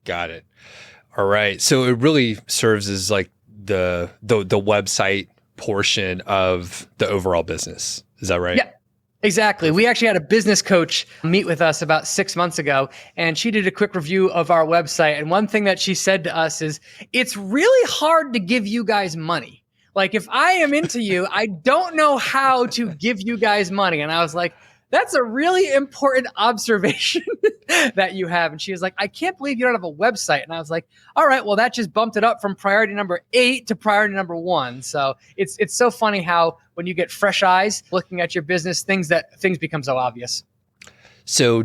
Got it. All right. So it really serves as like the website portion of the overall business. Is that right? Yeah. Exactly. We actually had a business coach meet with us about 6 months ago, and she did a quick review of our website. And one thing that she said to us is, it's really hard to give you guys money. Like, if I am into you, I don't know how to give you guys money. And I was like, that's a really important observation that you have. And she was like, I can't believe you don't have a website. And I was like, all right, well, that just bumped it up from priority number 8 to priority number 1. So it's so funny how when you get fresh eyes looking at your business, things become so obvious. So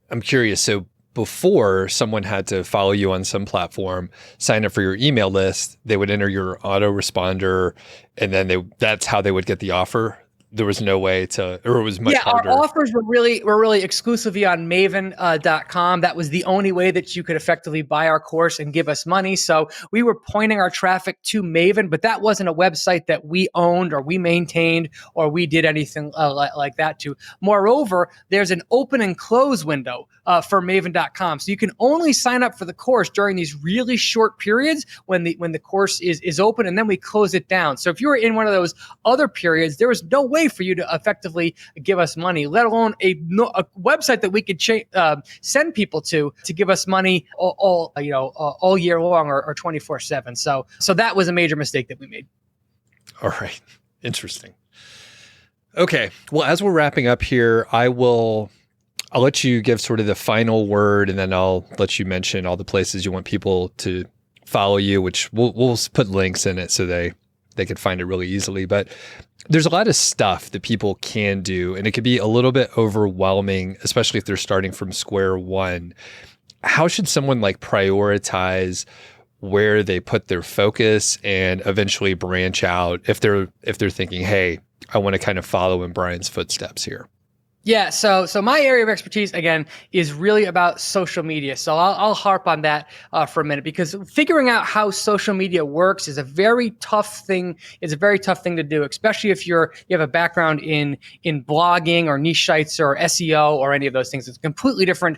I'm curious. So before, someone had to follow you on some platform, sign up for your email list, they would enter your autoresponder, and then that's how they would get the offer. There was no way to, or it was much harder. Our offers were really exclusively on Maven.com. That was the only way that you could effectively buy our course and give us money. So we were pointing our traffic to Maven, but that wasn't a website that we owned or we maintained or we did anything like that to. Moreover, there's an open and close window for Maven.com. So you can only sign up for the course during these really short periods when the course is open, and then we close it down. So if you were in one of those other periods, there was no way for you to effectively give us money, let alone a website that we could send people to give us money all year long or 24/7. So that was a major mistake that we made. All right. Interesting. Okay. Well, as we're wrapping up here, I will I'll let you give sort of the final word, and then I'll let you mention all the places you want people to follow you, which we'll put links in it so they can find it really easily. But there's a lot of stuff that people can do, and it could be a little bit overwhelming, especially if they're starting from square one. How should someone like prioritize where they put their focus and eventually branch out if they're thinking, hey, I want to kind of follow in Brian's footsteps here? Yeah, so my area of expertise, again, is really about social media. So I'll harp on that for a minute, because figuring out how social media works is a very tough thing. It's a very tough thing to do, especially if you have a background in blogging or niche sites or SEO or any of those things. It's a completely different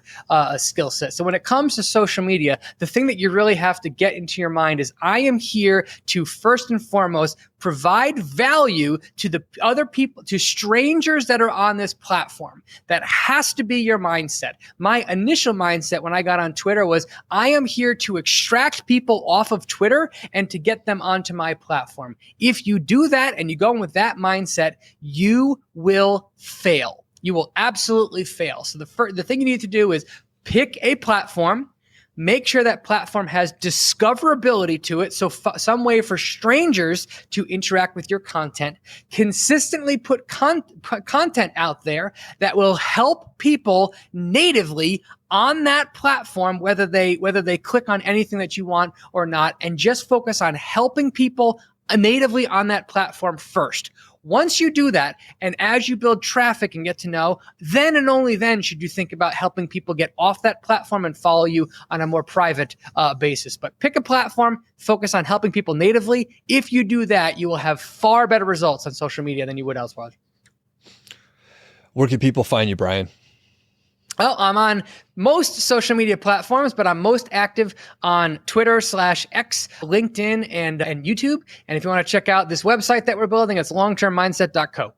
skill set. So when it comes to social media, the thing that you really have to get into your mind is, I am here to first and foremost provide value to the other people, to strangers that are on this platform. That has to be your mindset. My initial mindset when I got on Twitter was, I am here to extract people off of Twitter and to get them onto my platform. If you do that and you go in with that mindset, you will fail. You will absolutely fail. So the thing you need to do is pick a platform. Make sure that platform has discoverability to it, so some way for strangers to interact with your content. Consistently put content out there that will help people natively on that platform, whether they click on anything that you want or not, and just focus on helping people natively on that platform first. Once you do that, and as you build traffic and get to know, then and only then should you think about helping people get off that platform and follow you on a more private basis. But pick a platform, focus on helping people natively. If you do that, you will have far better results on social media than you would elsewhere. Where can people find you, Brian? Well, I'm on most social media platforms, but I'm most active on Twitter/X, LinkedIn, and YouTube. And if you want to check out this website that we're building, it's longtermmindset.co.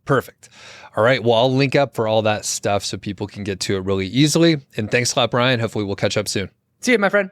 Perfect. All right. Well, I'll link up for all that stuff so people can get to it really easily. And thanks a lot, Brian. Hopefully we'll catch up soon. See you, my friend.